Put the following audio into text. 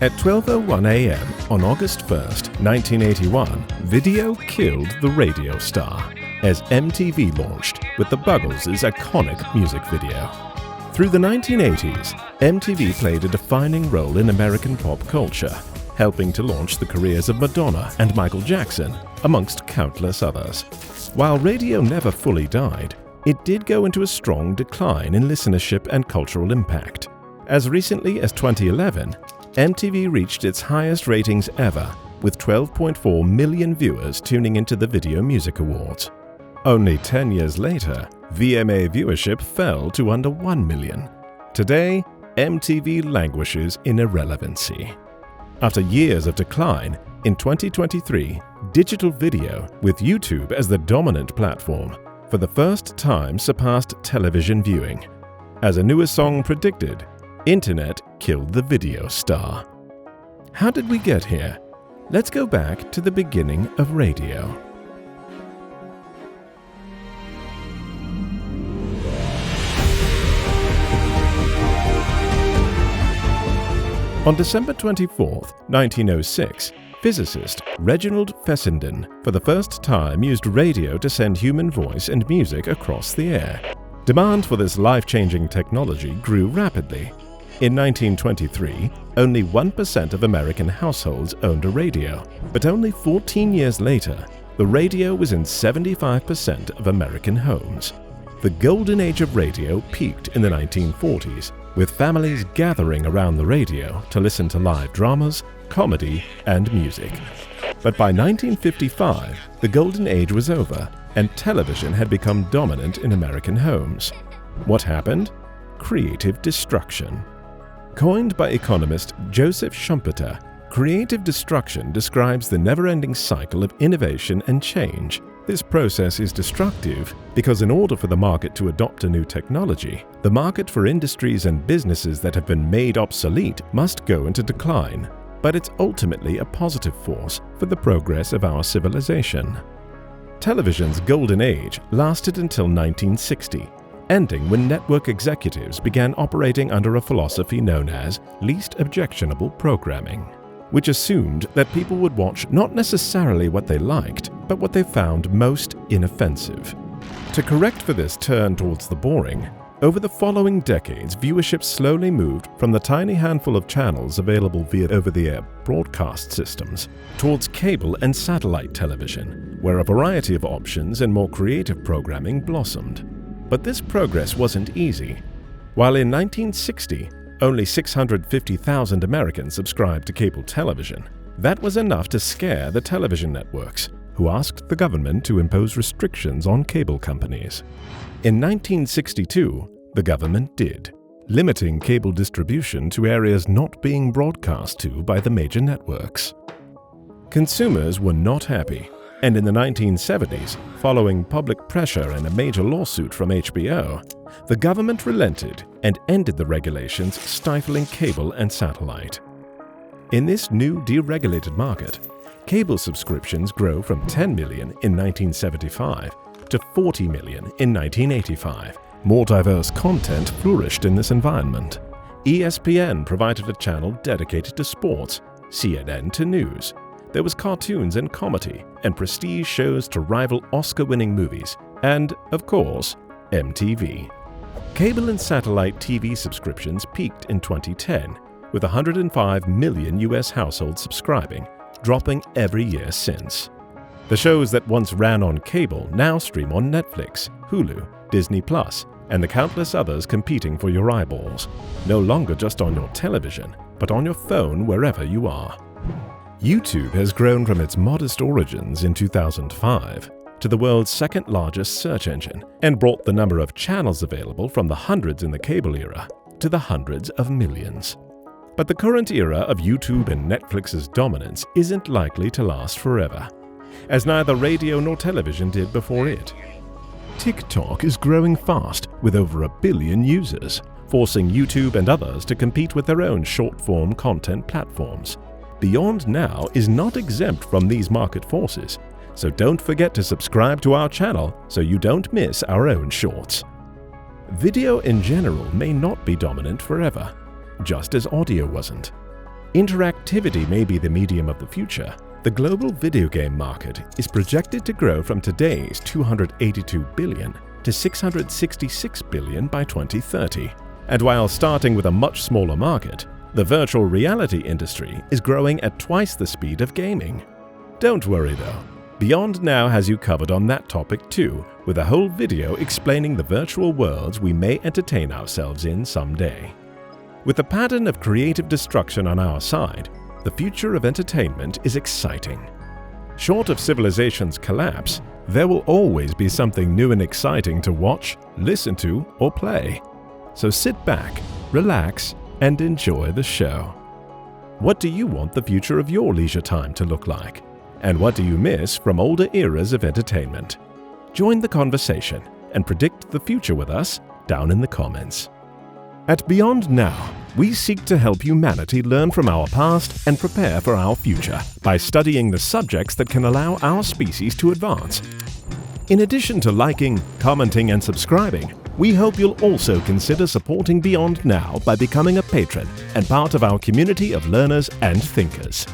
At 12:01 a.m. on August 1st, 1981, video killed the radio star as MTV launched with the Buggles' iconic music video. Through the 1980s, MTV played a defining role in American pop culture, helping to launch the careers of Madonna and Michael Jackson, amongst countless others. While radio never fully died, it did go into a strong decline in listenership and cultural impact. As recently as 2011, MTV reached its highest ratings ever, with 12.4 million viewers tuning into the Video Music Awards. Only 10 years later, VMA viewership fell to under 1 million. Today, MTV languishes in irrelevancy. After years of decline, in 2023, digital video, with YouTube as the dominant platform, for the first time surpassed television viewing. As a newer song predicted, Internet killed the video star. How did we get here? Let's go back to the beginning of radio. On December 24, 1906, physicist Reginald Fessenden for the first time used radio to send human voice and music across the air. Demand for this life-changing technology grew rapidly. In 1923, only 1% of American households owned a radio, but only 14 years later, the radio was in 75% of American homes. The golden age of radio peaked in the 1940s, with families gathering around the radio to listen to live dramas, comedy, and music. But by 1955, the golden age was over, and television had become dominant in American homes. What happened? Creative destruction. Coined by economist Joseph Schumpeter, creative destruction describes the never-ending cycle of innovation and change. This process is destructive because in order for the market to adopt a new technology, the market for industries and businesses that have been made obsolete must go into decline. But it's ultimately a positive force for the progress of our civilization. Television's golden age lasted until 1960. Ending when network executives began operating under a philosophy known as least objectionable programming, which assumed that people would watch not necessarily what they liked, but what they found most inoffensive. To correct for this turn towards the boring, over the following decades, viewership slowly moved from the tiny handful of channels available via over-the-air broadcast systems towards cable and satellite television, where a variety of options and more creative programming blossomed. But this progress wasn't easy. While in 1960, only 650,000 Americans subscribed to cable television, that was enough to scare the television networks, who asked the government to impose restrictions on cable companies. In 1962, the government did, limiting cable distribution to areas not being broadcast to by the major networks. Consumers were not happy. And in the 1970s, following public pressure and a major lawsuit from HBO, the government relented and ended the regulations stifling cable and satellite. In this new deregulated market, cable subscriptions grow from 10 million in 1975 to 40 million in 1985. More diverse content flourished in this environment. ESPN provided a channel dedicated to sports, CNN to news. There was cartoons and comedy, and prestige shows to rival Oscar-winning movies, and, of course, MTV. Cable and satellite TV subscriptions peaked in 2010, with 105 million US households subscribing, dropping every year since. The shows that once ran on cable now stream on Netflix, Hulu, Disney+, and the countless others competing for your eyeballs, no longer just on your television, but on your phone wherever you are. YouTube has grown from its modest origins in 2005 to the world's second-largest search engine and brought the number of channels available from the hundreds in the cable era to the hundreds of millions. But the current era of YouTube and Netflix's dominance isn't likely to last forever, as neither radio nor television did before it. TikTok is growing fast with over 1 billion users, forcing YouTube and others to compete with their own short-form content platforms. Beyond Now is not exempt from these market forces, so don't forget to subscribe to our channel so you don't miss our own shorts. Video in general may not be dominant forever, just as audio wasn't. Interactivity may be the medium of the future, the global video game market is projected to grow from today's $282 billion to $666 billion by 2030. And while starting with a much smaller market, the virtual reality industry is growing at twice the speed of gaming. Don't worry though, Beyond Now has you covered on that topic too, with a whole video explaining the virtual worlds we may entertain ourselves in someday. With the pattern of creative destruction on our side, the future of entertainment is exciting. Short of civilization's collapse, there will always be something new and exciting to watch, listen to, or play. So sit back, relax, and enjoy the show. What do you want the future of your leisure time to look like? And what do you miss from older eras of entertainment? Join the conversation and predict the future with us down in the comments. At Beyond Now, we seek to help humanity learn from our past and prepare for our future by studying the subjects that can allow our species to advance. In addition to liking, commenting, and subscribing, we hope you'll also consider supporting Beyond Now by becoming a patron and part of our community of learners and thinkers.